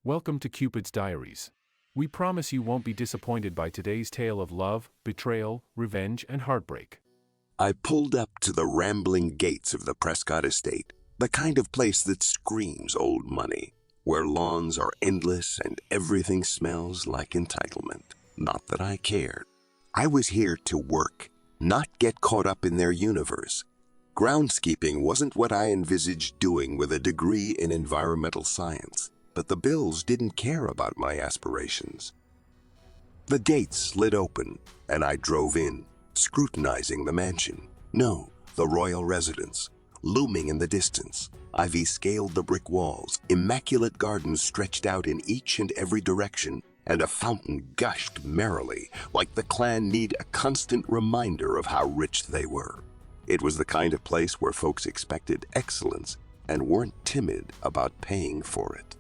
Welcome to Cupid's Diaries. We promise you won't be disappointed by today's tale of love, betrayal, revenge, and heartbreak. I pulled up to the rambling gates of the Prescott estate, the kind of place that screams old money, where lawns are endless and everything smells like entitlement. Not that I cared. I was here to work, not get caught up in their universe. Groundskeeping wasn't what I envisaged doing with a degree in environmental science, but the bills didn't care about my aspirations. The gates slid open, and I drove in, scrutinizing the mansion. No, the royal residence, looming in the distance. Ivy scaled the brick walls, immaculate gardens stretched out in each and every direction, and a fountain gushed merrily, like the clan need a constant reminder of how rich they were. It was the kind of place where folks expected excellence and weren't timid about paying for it.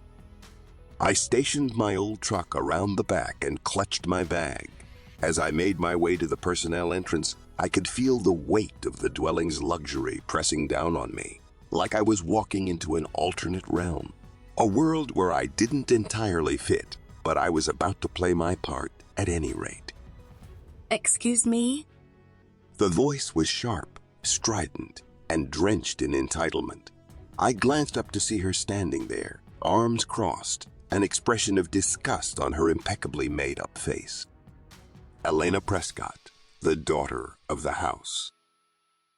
I stationed my old truck around the back and clutched my bag. As I made my way to the personnel entrance, I could feel the weight of the dwelling's luxury pressing down on me, like I was walking into an alternate realm. A world where I didn't entirely fit, but I was about to play my part at any rate. Excuse me? The voice was sharp, strident, and drenched in entitlement. I glanced up to see her standing there, arms crossed, an expression of disgust on her impeccably made-up face. Elena Prescott, the daughter of the house.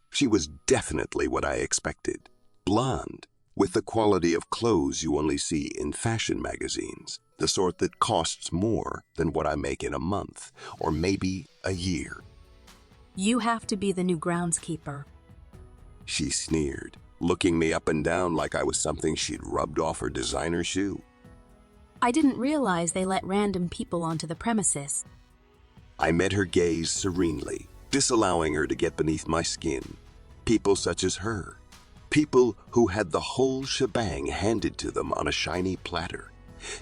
She was definitely what I expected. Blonde, with the quality of clothes you only see in fashion magazines, the sort that costs more than what I make in a month, or maybe a year. You have to be the new groundskeeper. She sneered, looking me up and down like I was something she'd rubbed off her designer shoe. I didn't realize they let random people onto the premises. I met her gaze serenely, disallowing her to get beneath my skin. People such as her. People who had the whole shebang handed to them on a shiny platter.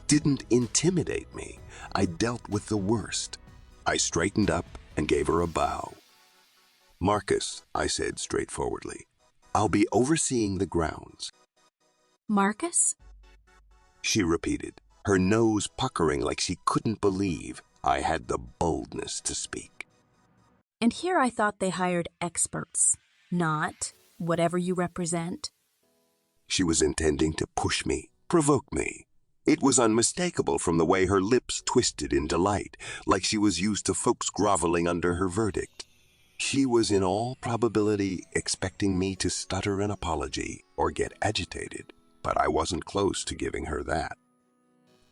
Didn't intimidate me. I dealt with the worst. I straightened up and gave her a bow. "Marcus," I said straightforwardly, "I'll be overseeing the grounds." Marcus? She repeated, her nose puckering like she couldn't believe I had the boldness to speak. And here I thought they hired experts, not whatever you represent. She was intending to push me, provoke me. It was unmistakable from the way her lips twisted in delight, like she was used to folks groveling under her verdict. She was in all probability expecting me to stutter an apology or get agitated, but I wasn't close to giving her that.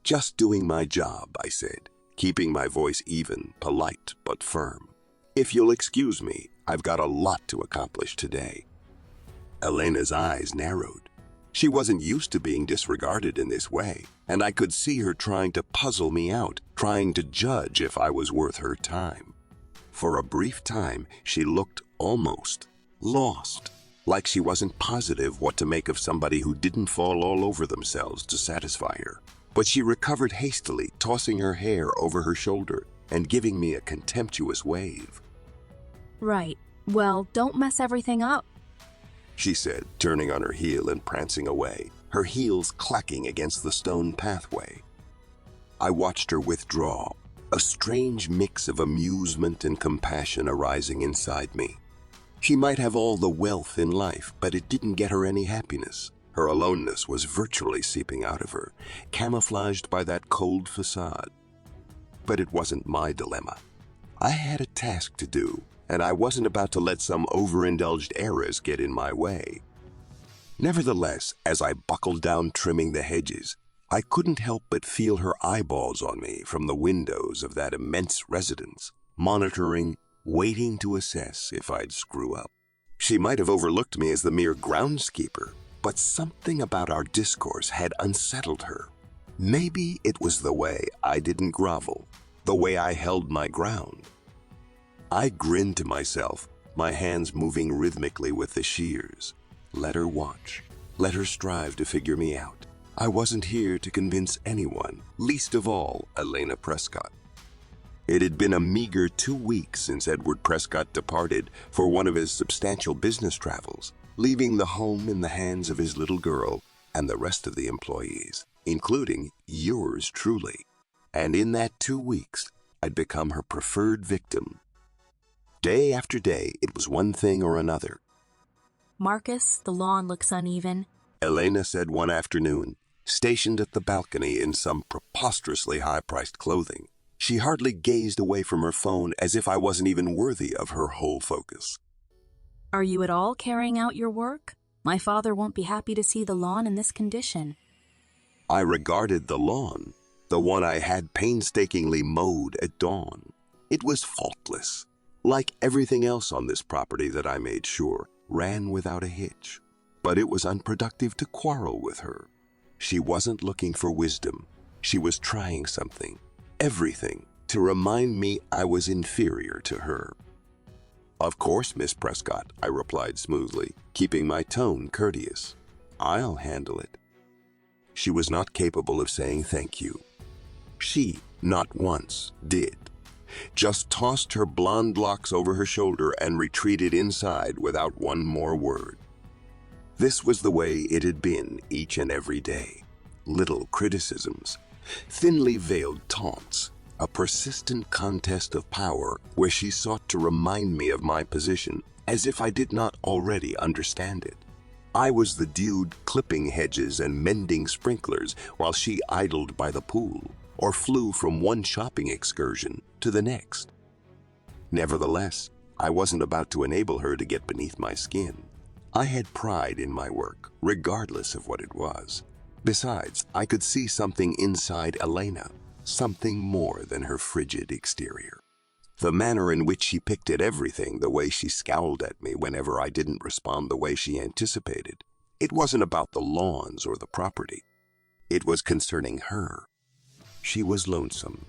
"Just doing my job," I said, keeping my voice even, polite but firm. "If you'll excuse me, I've got a lot to accomplish today." Elena's eyes narrowed. She wasn't used to being disregarded in this way, and I could see her trying to puzzle me out, trying to judge if I was worth her time. For a brief time, she looked almost lost, like she wasn't positive what to make of somebody who didn't fall all over themselves to satisfy her. But she recovered hastily, tossing her hair over her shoulder and giving me a contemptuous wave. Right. Well, don't mess everything up. She said, turning on her heel and prancing away, her heels clacking against the stone pathway. I watched her withdraw, a strange mix of amusement and compassion arising inside me. She might have all the wealth in life, but it didn't get her any happiness. Her aloneness was virtually seeping out of her, camouflaged by that cold facade. But it wasn't my dilemma. I had a task to do, and I wasn't about to let some overindulged heiress get in my way. Nevertheless, as I buckled down trimming the hedges, I couldn't help but feel her eyeballs on me from the windows of that immense residence, monitoring, waiting to assess if I'd screw up. She might have overlooked me as the mere groundskeeper, but something about our discourse had unsettled her. Maybe it was the way I didn't grovel, the way I held my ground. I grinned to myself, my hands moving rhythmically with the shears. Let her watch. Let her strive to figure me out. I wasn't here to convince anyone, least of all Elena Prescott. It had been a meager 2 weeks since Edward Prescott departed for one of his substantial business travels, leaving the home in the hands of his little girl and the rest of the employees. including yours truly. And in that 2 weeks, I'd become her preferred victim. Day after day, it was one thing or another. Marcus, the lawn looks uneven. Elena said one afternoon, stationed at the balcony in some preposterously high-priced clothing. She hardly gazed away from her phone as if I wasn't even worthy of her whole focus. Are you at all carrying out your work? My father won't be happy to see the lawn in this condition. I regarded the lawn, the one I had painstakingly mowed at dawn. It was faultless. Like everything else on this property that I made sure ran without a hitch. But it was unproductive to quarrel with her. She wasn't looking for wisdom. She was trying something, everything, to remind me I was inferior to her. "Of course, Miss Prescott," I replied smoothly, keeping my tone courteous. "I'll handle it." She was not capable of saying thank you. She, not once, did. Just tossed her blonde locks over her shoulder and retreated inside without one more word. This was the way it had been each and every day. Little criticisms, thinly veiled taunts, a persistent contest of power where she sought to remind me of my position as if I did not already understand it. I was the dude clipping hedges and mending sprinklers while she idled by the pool or flew from one shopping excursion to the next. Nevertheless, I wasn't about to enable her to get beneath my skin. I had pride in my work, regardless of what it was. Besides, I could see something inside Elena, something more than her frigid exterior. The manner in which she picked at everything, the way she scowled at me whenever I didn't respond the way she anticipated. It wasn't about the lawns or the property. It was concerning her. She was lonesome.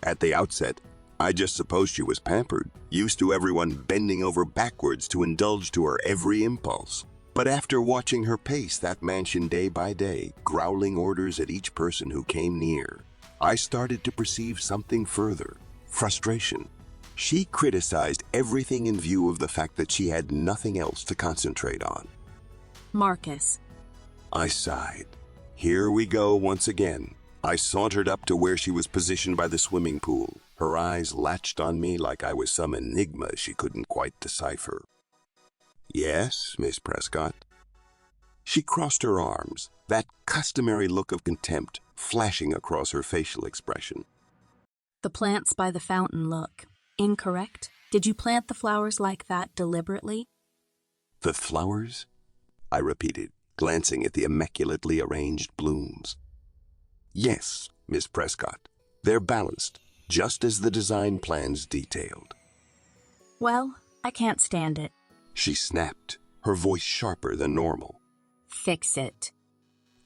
At the outset, I just supposed she was pampered, used to everyone bending over backwards to indulge to her every impulse. But after watching her pace that mansion day by day, growling orders at each person who came near, I started to perceive something further. Frustration. She criticized everything in view of the fact that she had nothing else to concentrate on. Marcus. I sighed. Here we go once again. I sauntered up to where she was positioned by the swimming pool. Her eyes latched on me like I was some enigma she couldn't quite decipher. "Yes, Miss Prescott." She crossed her arms, that customary look of contempt flashing across her facial expression. The plants by the fountain look incorrect. Did you plant the flowers like that deliberately? "The flowers?" I repeated, glancing at the immaculately arranged blooms. "Yes, Miss Prescott. They're balanced, just as the design plans detailed." Well, I can't stand it. She snapped, her voice sharper than normal. Fix it.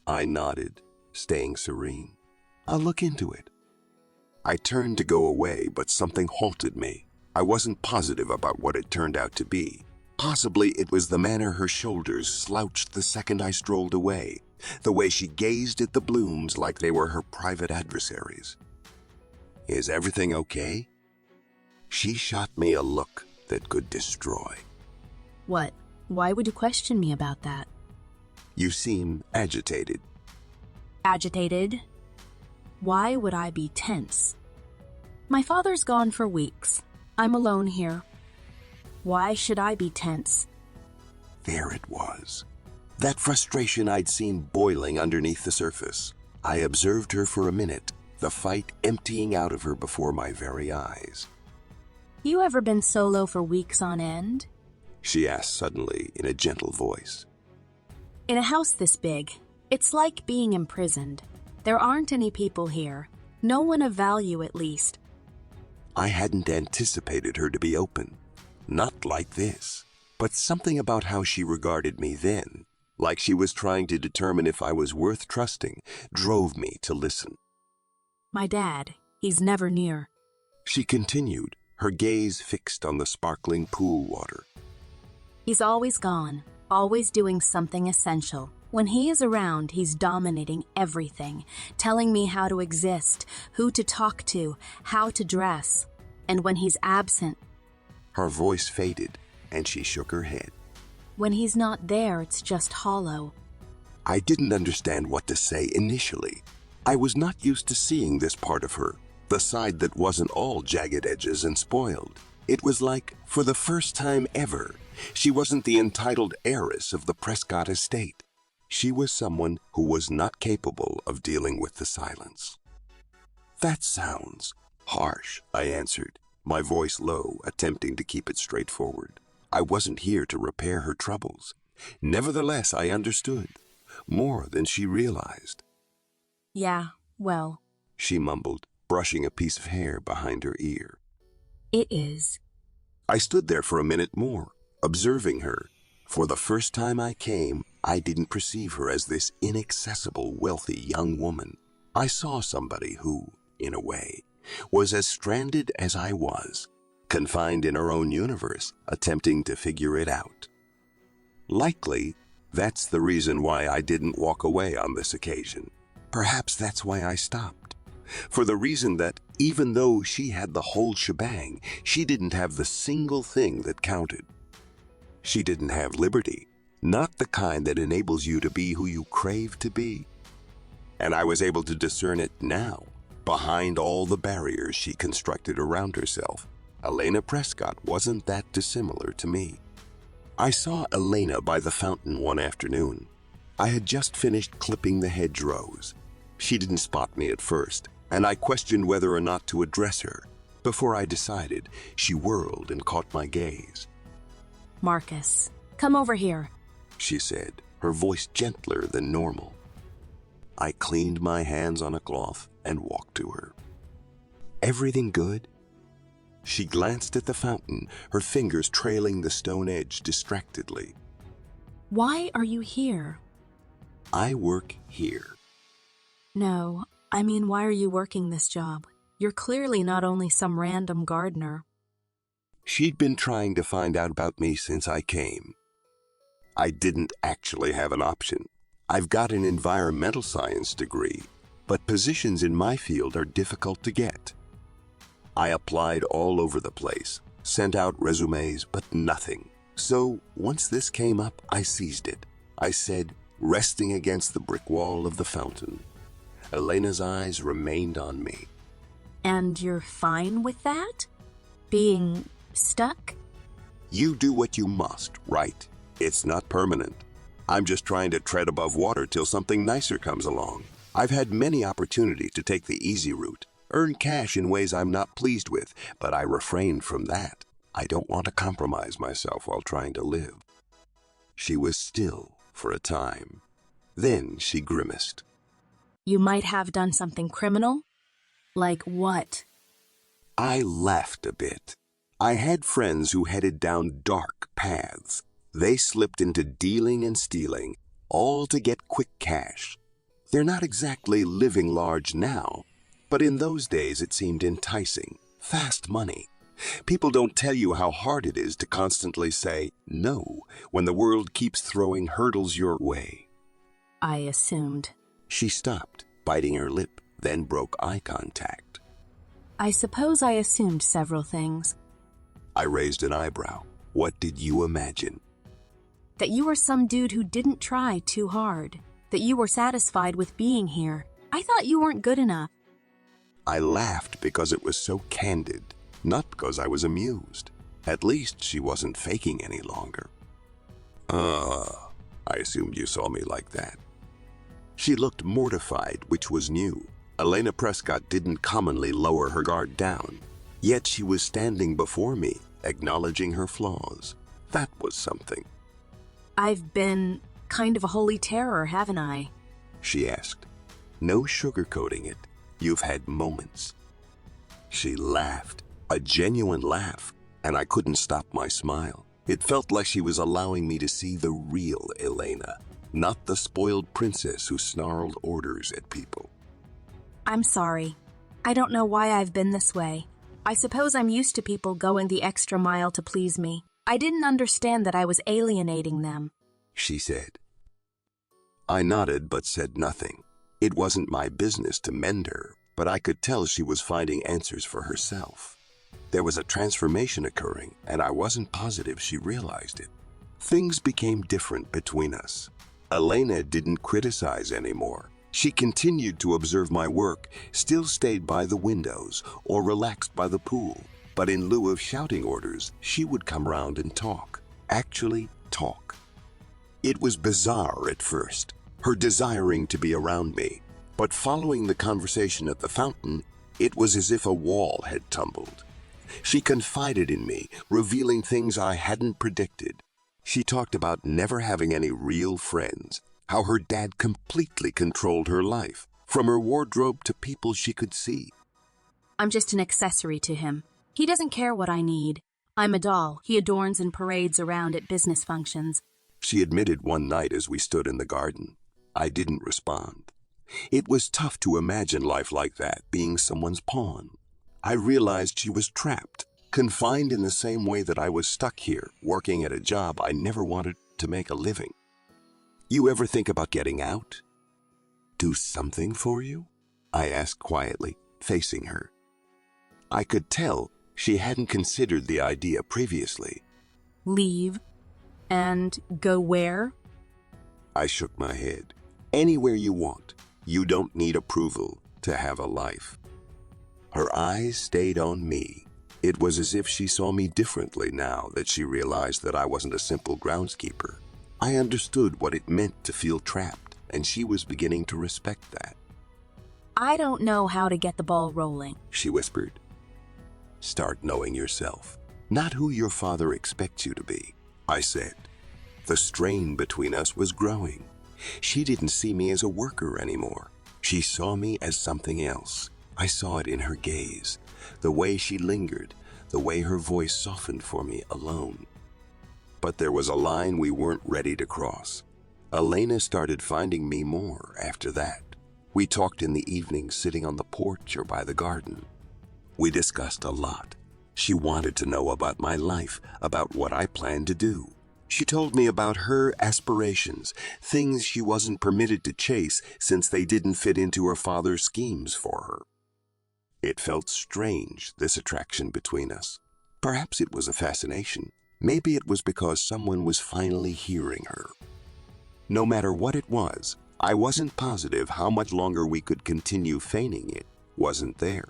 I nodded, staying serene. "I'll look into it." I turned to go away, but something halted me. I wasn't positive about what it turned out to be. Possibly it was the manner her shoulders slouched the second I strolled away, the way she gazed at the blooms like they were her private adversaries. "Is everything okay?" She shot me a look that could destroy. What? Why would you question me about that? "You seem agitated." Agitated? Why would I be tense? My father's gone for weeks. I'm alone here. Why should I be tense? There it was. That frustration I'd seen boiling underneath the surface. I observed her for a minute, the fight emptying out of her before my very eyes. You ever been solo for weeks on end? She asked suddenly in a gentle voice. In a house this big, it's like being imprisoned. There aren't any people here. No one of value, at least. I hadn't anticipated her to be open. Not like this. But something about how she regarded me then, like she was trying to determine if I was worth trusting, drove me to listen. My dad, he's never near. She continued, her gaze fixed on the sparkling pool water. He's always gone, always doing something essential. When he is around, he's dominating everything, telling me how to exist, who to talk to, how to dress. And when he's absent... Her voice faded, and she shook her head. When he's not there, it's just hollow. I didn't understand what to say initially. I was not used to seeing this part of her, the side that wasn't all jagged edges and spoiled. It was like, for the first time ever, she wasn't the entitled heiress of the Prescott estate. She was someone who was not capable of dealing with the silence. "That sounds harsh," I answered, my voice low, attempting to keep it straightforward. I wasn't here to repair her troubles. Nevertheless, I understood, more than she realized. Yeah, well, She mumbled, brushing a piece of hair behind her ear. it is. I stood there for a minute more, observing her. For the first time I came, I didn't perceive her as this inaccessible, wealthy young woman. I saw somebody who, in a way, was as stranded as I was, confined in her own universe, attempting to figure it out. Likely, that's the reason why I didn't walk away on this occasion. Perhaps that's why I stopped. For the reason that, even though she had the whole shebang, she didn't have the single thing that counted. She didn't have liberty, not the kind that enables you to be who you crave to be. And I was able to discern it now, behind all the barriers she constructed around herself. Elena Prescott wasn't that dissimilar to me. I saw Elena by the fountain one afternoon. I had just finished clipping the hedgerows. She didn't spot me at first, and I questioned whether or not to address her. Before I decided, she whirled and caught my gaze. Marcus, come over here. She said, her voice gentler than normal. I cleaned my hands on a cloth and walked to her. "Everything good?" She glanced at the fountain, her fingers trailing the stone edge distractedly. Why are you here? "I work here." No, I mean, why are you working this job? You're clearly not only some random gardener. She'd been trying to find out about me since I came. I didn't actually have an option. I've got an environmental science degree, but positions in my field are difficult to get. I applied all over the place, sent out resumes, but nothing. So once this came up, I seized it. I said, resting against the brick wall of the fountain. Elena's eyes remained on me. And you're fine with that? Being stuck? "You do what you must, right? It's not permanent. I'm just trying to tread above water till something nicer comes along. I've had many opportunities to take the easy route, earn cash in ways I'm not pleased with, but I refrained from that. I don't want to compromise myself while trying to live." She was still for a time. Then she grimaced. You might have done something criminal? Like what? I laughed a bit. I had friends who headed down dark paths. They slipped into dealing and stealing, all to get quick cash. They're not exactly living large now, but in those days it seemed enticing. Fast money. People don't tell you how hard it is to constantly say no when the world keeps throwing hurdles your way. I assumed. She stopped, biting her lip, then broke eye contact. I suppose I assumed several things. I raised an eyebrow. What did you imagine? That you were some dude who didn't try too hard. That you were satisfied with being here. I thought you weren't good enough. I laughed because it was so candid, not because I was amused. At least she wasn't faking any longer. I assumed you saw me like that. She looked mortified, which was new. Elena Prescott didn't commonly lower her guard down. Yet she was standing before me, acknowledging her flaws. That was something. I've been kind of a holy terror, haven't I? She asked. No sugarcoating it. You've had moments. She laughed, a genuine laugh, and I couldn't stop my smile. It felt like she was allowing me to see the real Elena, not the spoiled princess who snarled orders at people. I'm sorry. I don't know why I've been this way. I suppose I'm used to people going the extra mile to please me. I didn't understand that I was alienating them, she said. I nodded but said nothing. It wasn't my business to mend her, but I could tell she was finding answers for herself. There was a transformation occurring, and I wasn't positive she realized it. Things became different between us. Elena didn't criticize anymore. She continued to observe my work, still stayed by the windows or relaxed by the pool. But in lieu of shouting orders, she would come round and talk. Actually talk. It was bizarre at first, her desiring to be around me. But following the conversation at the fountain, it was as if a wall had tumbled. She confided in me, revealing things I hadn't predicted. She talked about never having any real friends, how her dad completely controlled her life, from her wardrobe to people she could see. I'm just an accessory to him. He doesn't care what I need. I'm a doll he adorns and parades around at business functions. She admitted one night as we stood in the garden. I didn't respond. It was tough to imagine life like that, being someone's pawn. I realized she was trapped, confined in the same way that I was stuck here, working at a job I never wanted to make a living. You ever think about getting out? Do something for you? I asked quietly, facing her. I could tell she hadn't considered the idea previously. Leave? And go where? I shook my head. Anywhere you want. You don't need approval to have a life. Her eyes stayed on me. It was as if she saw me differently now that she realized that I wasn't a simple groundskeeper. I understood what it meant to feel trapped, and she was beginning to respect that. I don't know how to get the ball rolling, She whispered. Start knowing yourself, not who your father expects you to be, I said. The strain between us was growing. She didn't see me as a worker anymore. She saw me as something else. I saw it in her gaze, the way she lingered, the way her voice softened for me alone. But there was a line we weren't ready to cross. Elena started finding me more after that. We talked in the evenings sitting on the porch or by the garden. We discussed a lot. She wanted to know about my life, about what I planned to do. She told me about her aspirations, things she wasn't permitted to chase since they didn't fit into her father's schemes for her. It felt strange, this attraction between us. Perhaps it was a fascination. Maybe it was because someone was finally hearing her. No matter what it was, I wasn't positive how much longer we could continue feigning it wasn't there.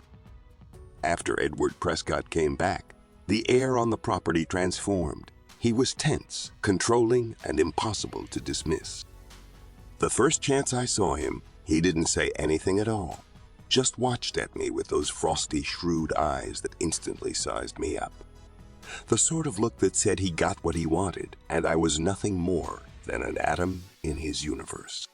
After Edward Prescott came back, the air on the property transformed. He was tense, controlling, and impossible to dismiss. The first chance I saw him, he didn't say anything at all, just watched at me with those frosty, shrewd eyes that instantly sized me up. The sort of look that said he got what he wanted, and I was nothing more than an atom in his universe.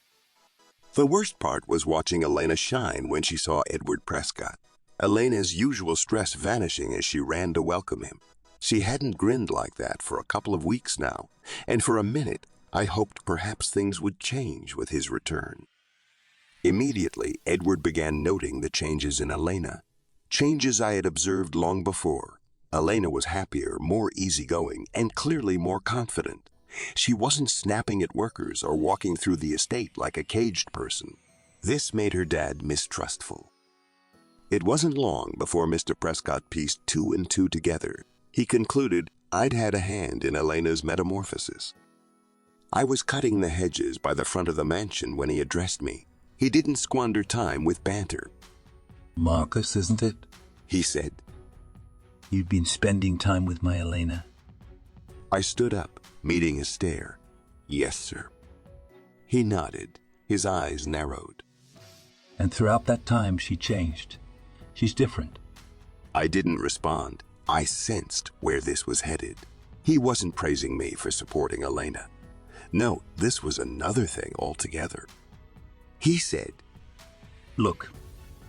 The worst part was watching Elena shine when she saw Edward Prescott. Elena's usual stress vanishing as she ran to welcome him. She hadn't grinned like that for a couple of weeks now, and for a minute I hoped perhaps things would change with his return. Immediately, Edward began noting the changes in Elena, changes I had observed long before. Elena was happier, more easygoing, and clearly more confident. She wasn't snapping at workers or walking through the estate like a caged person. This made her dad mistrustful. It wasn't long before Mr. Prescott pieced two and two together. He concluded I'd had a hand in Elena's metamorphosis. I was cutting the hedges by the front of the mansion when he addressed me. He didn't squander time with banter. Marcus, isn't it? He said. You've been spending time with my Elena. I stood up, meeting his stare. Yes, sir. He nodded, his eyes narrowed. And throughout that time, she changed. She's different. I didn't respond. I sensed where this was headed. He wasn't praising me for supporting Elena. No, this was another thing altogether. He said, Look,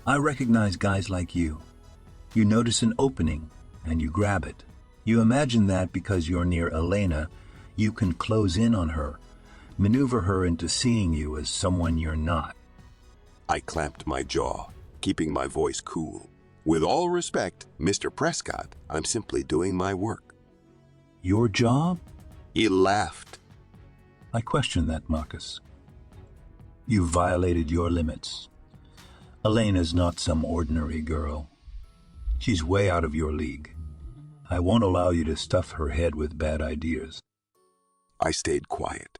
I recognize guys like you. You notice an opening, and you grab it. You imagine that because you're near Elena, you can close in on her, maneuver her into seeing you as someone you're not. I clamped my jaw, keeping my voice cool. With all respect, Mr. Prescott, I'm simply doing my work. Your job? He laughed. I question that, Marcus. You've violated your limits. Elena's not some ordinary girl. She's way out of your league. I won't allow you to stuff her head with bad ideas. I stayed quiet.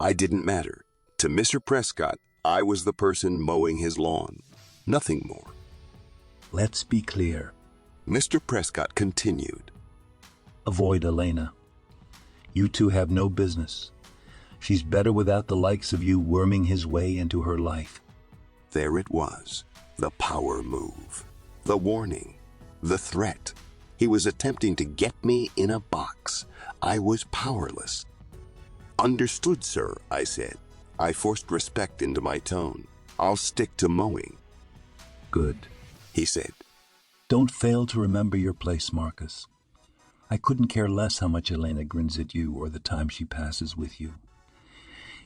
I didn't matter. To Mr. Prescott, I was the person mowing his lawn. Nothing more. Let's be clear. Mr. Prescott continued. Avoid Elena. You two have no business. She's better without the likes of you worming his way into her life. There it was. The power move. The warning. The threat. He was attempting to get me in a box. I was powerless. Understood, sir, I said. I forced respect into my tone. I'll stick to mowing. Good, he said. Don't fail to remember your place, Marcus. I couldn't care less how much Elena grins at you or the time she passes with you.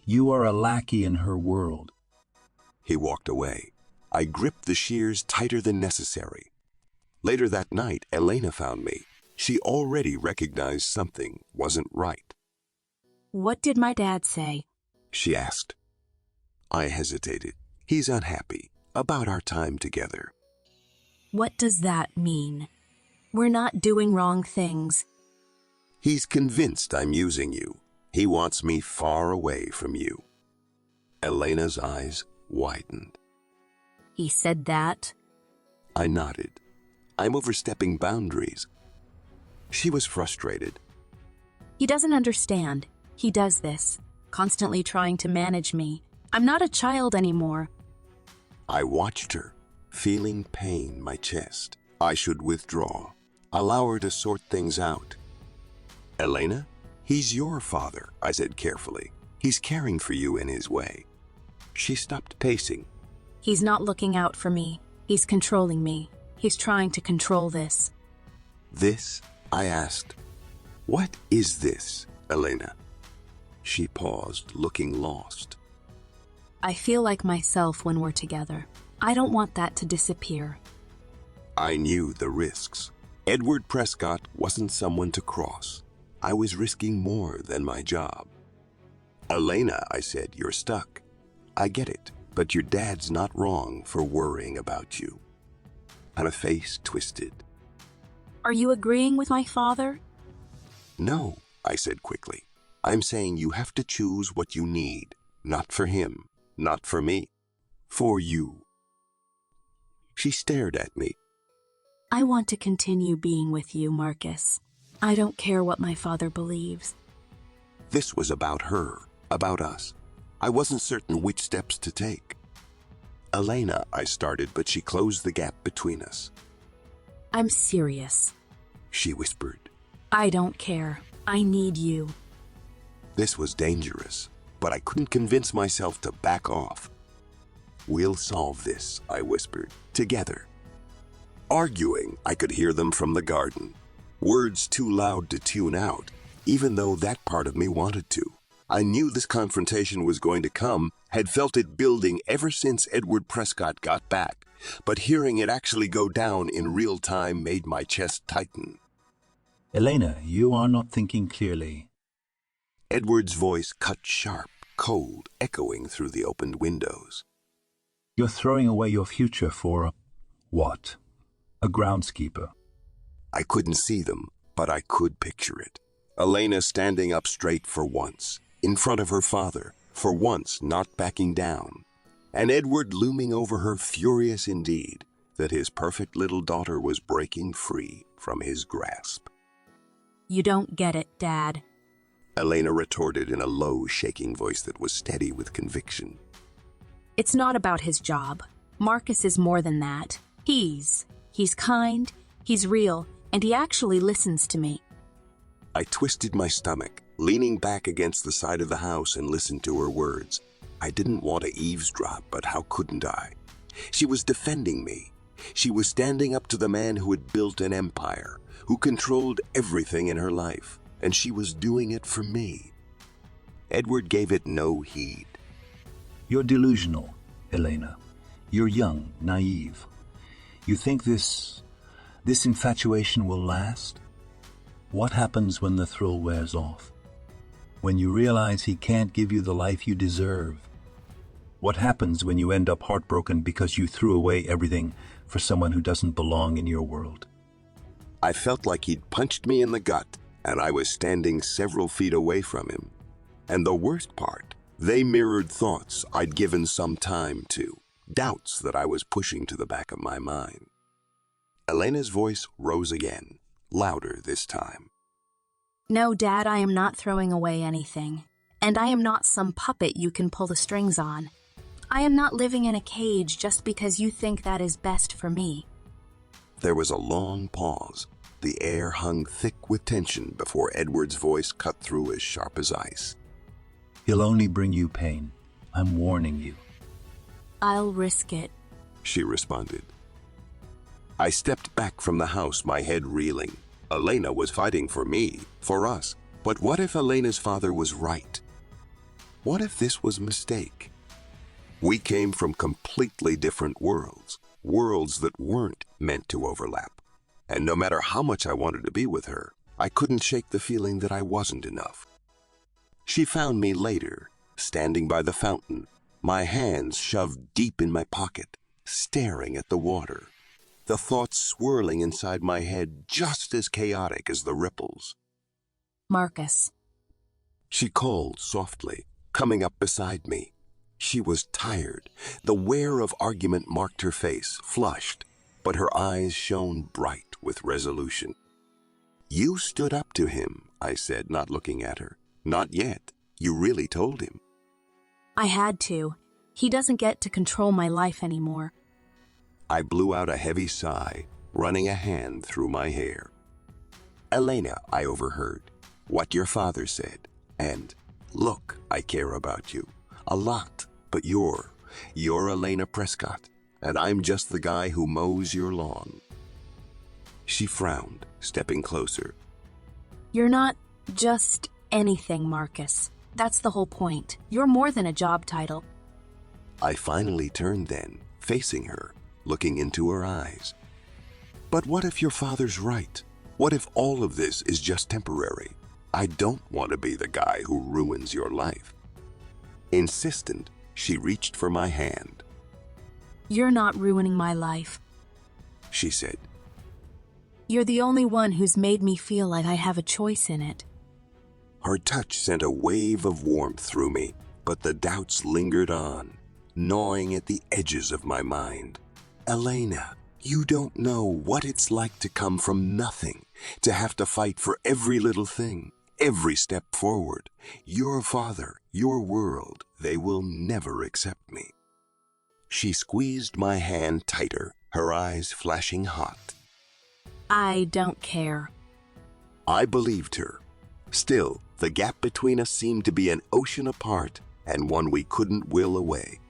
You are a lackey in her world. He walked away. I gripped the shears tighter than necessary. Later that night, Elena found me. She already recognized something wasn't right. What did my dad say? She asked. I hesitated. He's unhappy about our time together. What does that mean? We're not doing wrong things. He's convinced I'm using you. He wants me far away from you. Elena's eyes widened. He said that? I nodded. I'm overstepping boundaries. She was frustrated. He doesn't understand. He does this, constantly trying to manage me. I'm not a child anymore. I watched her, feeling pain in my chest. I should withdraw. Allow her to sort things out. Elena, he's your father, I said carefully. He's caring for you in his way. She stopped pacing. He's not looking out for me. He's controlling me. He's trying to control this. This? I asked. What is this, Elena? She paused, looking lost. I feel like myself when we're together. I don't want that to disappear. I knew the risks. Edward Prescott wasn't someone to cross. I was risking more than my job. Elena, I said, you're stuck. I get it, but your dad's not wrong for worrying about you. And a face twisted. Are you agreeing with my father? No, I said quickly. I'm saying you have to choose what you need. Not for him, not for me. For you. She stared at me. I want to continue being with you, Marcus. I don't care what my father believes. This was about her, about us. I wasn't certain which steps to take. Elena, I started, but she closed the gap between us. I'm serious. She whispered. I don't care. I need you. This was dangerous, but I couldn't convince myself to back off. We'll solve this, I whispered, together. Arguing, I could hear them from the garden. Words too loud to tune out, even though that part of me wanted to. I knew this confrontation was going to come, had felt it building ever since Edward Prescott got back, but hearing it actually go down in real time made my chest tighten. Elena, you are not thinking clearly. Edward's voice cut sharp, cold, echoing through the opened windows. You're throwing away your future for what? A groundskeeper. I couldn't see them, but I could picture it. Elena standing up straight for once, in front of her father, for once not backing down, and Edward looming over her, furious indeed that his perfect little daughter was breaking free from his grasp. You don't get it, Dad. Elena retorted in a low, shaking voice that was steady with conviction. It's not about his job. Marcus is more than that. He's kind, he's real, and he actually listens to me. I twisted my stomach, leaning back against the side of the house and listened to her words. I didn't want to eavesdrop, but how couldn't I? She was defending me. She was standing up to the man who had built an empire, who controlled everything in her life, and she was doing it for me. Edward gave it no heed. You're delusional, Elena. You're young, naive. You think this infatuation will last? What happens when the thrill wears off? When you realize he can't give you the life you deserve? What happens when you end up heartbroken because you threw away everything for someone who doesn't belong in your world? I felt like he'd punched me in the gut, and I was standing several feet away from him. And the worst part, They mirrored thoughts I'd given some time to, doubts that I was pushing to the back of my mind. Elena's voice rose again, louder this time. No, Dad, I am not throwing away anything. And I am not some puppet you can pull the strings on. I am not living in a cage just because you think that is best for me. There was a long pause. The air hung thick with tension before Edward's voice cut through as sharp as ice. He'll only bring you pain. I'm warning you. I'll risk it, she responded. I stepped back from the house, my head reeling. Elena was fighting for me, for us. But what if Elena's father was right? What if this was a mistake? We came from completely different worlds, worlds that weren't meant to overlap. And no matter how much I wanted to be with her, I couldn't shake the feeling that I wasn't enough. She found me later, standing by the fountain, my hands shoved deep in my pocket, staring at the water, the thoughts swirling inside my head just as chaotic as the ripples. Marcus. She called softly, coming up beside me. She was tired. The wear of argument marked her face, flushed, but her eyes shone bright with resolution. You stood up to him, I said, not looking at her. Not yet. You really told him. I had to. He doesn't get to control my life anymore. I blew out a heavy sigh, running a hand through my hair. Elena, I overheard what your father said, and look, I care about you. A lot, but you're Elena Prescott, and I'm just the guy who mows your lawn. She frowned, stepping closer. You're not just anything, Marcus. That's the whole point. You're more than a job title. I finally turned then, facing her, looking into her eyes. But what if your father's right? What if all of this is just temporary? I don't want to be the guy who ruins your life. Insistent, she reached for my hand. You're not ruining my life, she said. You're the only one who's made me feel like I have a choice in it. Her touch sent a wave of warmth through me, but the doubts lingered on, gnawing at the edges of my mind. Elena, you don't know what it's like to come from nothing, to have to fight for every little thing, every step forward. Your father, your world, they will never accept me. She squeezed my hand tighter, her eyes flashing hot. I don't care. I believed her. Still, the gap between us seemed to be an ocean apart and one we couldn't will away.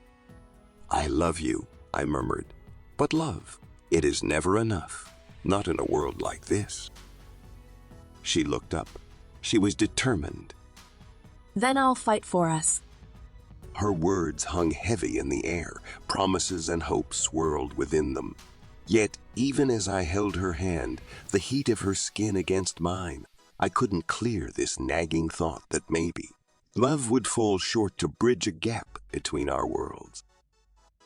I love you, I murmured. But love, it is never enough, not in a world like this. She looked up. She was determined. Then I'll fight for us. Her words hung heavy in the air, promises and hopes swirled within them. Yet, even as I held her hand, the heat of her skin against mine, I couldn't clear this nagging thought that maybe love would fall short to bridge a gap between our worlds.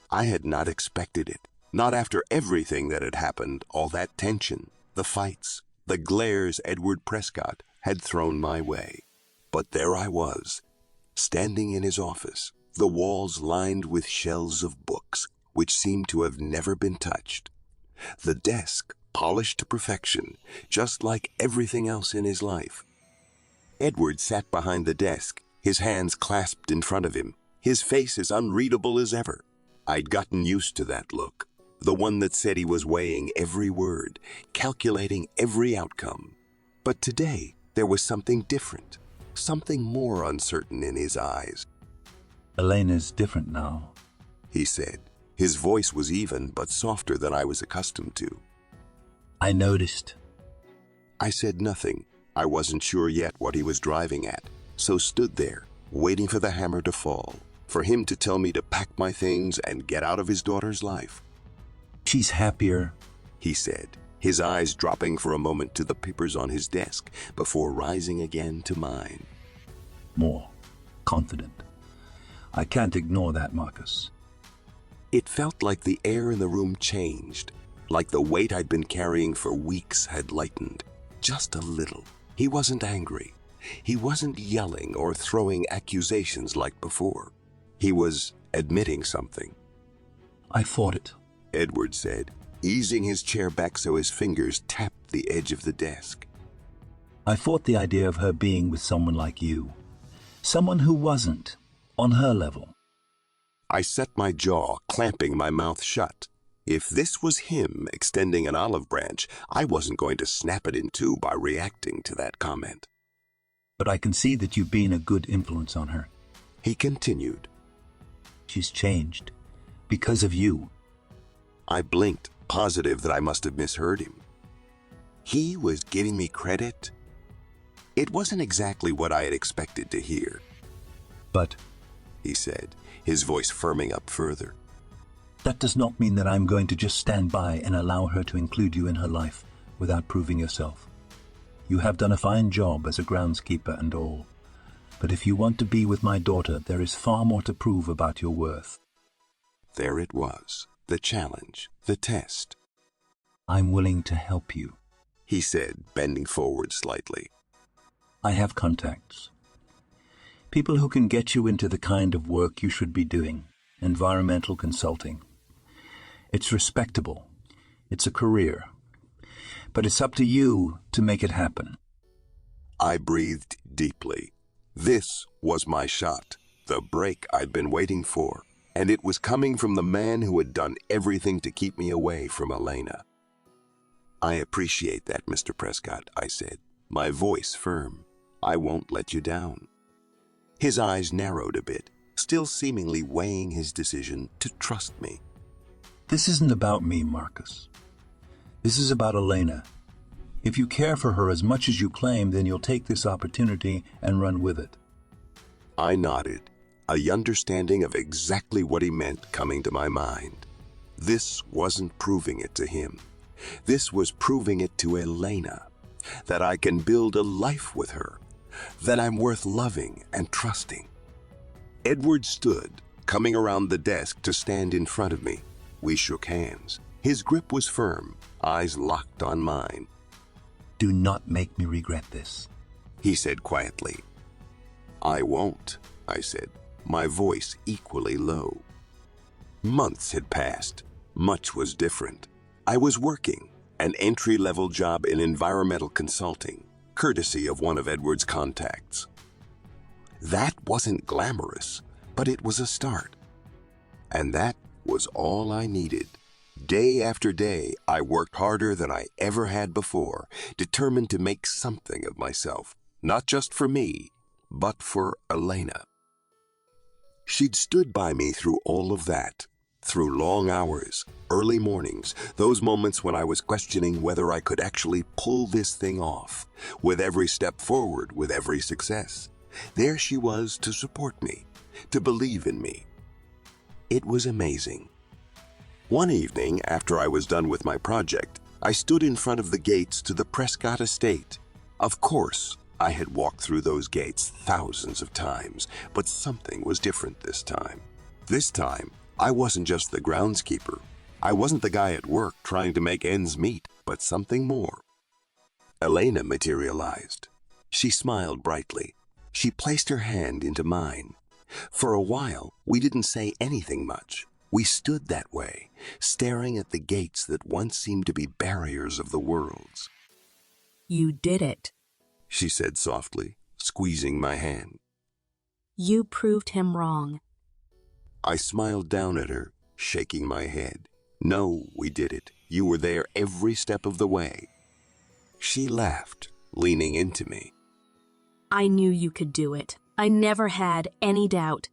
I had not expected it, not after everything that had happened, all that tension, the fights, the glares Edward Prescott had thrown my way. But there I was, standing in his office, the walls lined with shelves of books, which seemed to have never been touched. The desk polished to perfection, just like everything else in his life. Edward sat behind the desk, his hands clasped in front of him, his face as unreadable as ever. I'd gotten used to that look, the one that said he was weighing every word, calculating every outcome. But today, there was something different, something more uncertain in his eyes. Elena's different now, he said. His voice was even, but softer than I was accustomed to. I noticed. I said nothing. I wasn't sure yet what he was driving at, so stood there, waiting for the hammer to fall, for him to tell me to pack my things and get out of his daughter's life. She's happier, he said, his eyes dropping for a moment to the papers on his desk before rising again to mine. More confident. I can't ignore that, Marcus. It felt like the air in the room changed, like the weight I'd been carrying for weeks had lightened, just a little. He wasn't angry, He wasn't yelling or throwing accusations like before. He was admitting something. I fought it. Edward said, easing his chair back so his fingers tapped the edge of the desk. I fought the idea of her being with someone like you. Someone who wasn't on her level. I set my jaw, clamping my mouth shut. If this was him extending an olive branch, I wasn't going to snap it in two by reacting to that comment. But I can see that you've been a good influence on her. He continued. She's changed. Because of you. I blinked, positive that I must have misheard him. He was giving me credit? It wasn't exactly what I had expected to hear. But, he said, his voice firming up further. That does not mean that I'm going to just stand by and allow her to include you in her life without proving yourself. You have done a fine job as a groundskeeper and all. But if you want to be with my daughter, there is far more to prove about your worth. There it was, the challenge, the test. I'm willing to help you, he said, bending forward slightly. I have contacts. People who can get you into the kind of work you should be doing, environmental consulting. It's respectable. It's a career. But it's up to you to make it happen. I breathed deeply. This was my shot, the break I'd been waiting for, and it was coming from the man who had done everything to keep me away from Elena. I appreciate that, Mr. Prescott, I said, my voice firm. I won't let you down. His eyes narrowed a bit, still seemingly weighing his decision to trust me. This isn't about me, Marcus. This is about Elena. If you care for her as much as you claim, then you'll take this opportunity and run with it. I nodded, a understanding of exactly what he meant coming to my mind. This wasn't proving it to him. This was proving it to Elena, that I can build a life with her, that I'm worth loving and trusting. Edward stood, coming around the desk to stand in front of me. We shook hands. His grip was firm, eyes locked on mine. Do not make me regret this, he said quietly. I won't, I said, my voice equally low. Months had passed. Much was different. I was working, an entry-level job in environmental consulting, courtesy of one of Edward's contacts. That wasn't glamorous, but it was a start. And that was all I needed. Day after day, I worked harder than I ever had before, determined to make something of myself, not just for me, but for Elena. She'd stood by me through all of that, through long hours, early mornings, those moments when I was questioning whether I could actually pull this thing off, with every step forward, with every success. There she was to support me, to believe in me. It was amazing. One evening, after I was done with my project, I stood in front of the gates to the Prescott estate. Of course, I had walked through those gates thousands of times, but something was different this time. This time, I wasn't just the groundskeeper. I wasn't the guy at work trying to make ends meet, but something more. Elena materialized. She smiled brightly. She placed her hand into mine. For a while, we didn't say anything much. We stood that way, staring at the gates that once seemed to be barriers of the worlds. You did it. She said softly, squeezing my hand. You proved him wrong. I smiled down at her, shaking my head. No, we did it. You were there every step of the way. She laughed, leaning into me. I knew you could do it. I never had any doubt.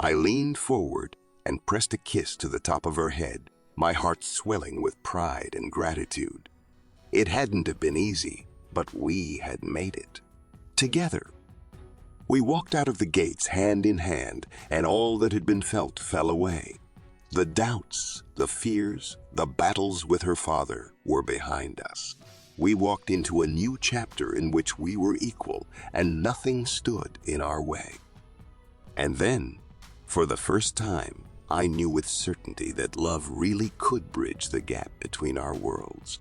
I leaned forward and pressed a kiss to the top of her head, my heart swelling with pride and gratitude. It hadn't have been easy, but we had made it. Together. We walked out of the gates hand in hand, and all that had been felt fell away. The doubts, the fears, the battles with her father were behind us. We walked into a new chapter in which we were equal, and nothing stood in our way. And then, for the first time, I knew with certainty that love really could bridge the gap between our worlds.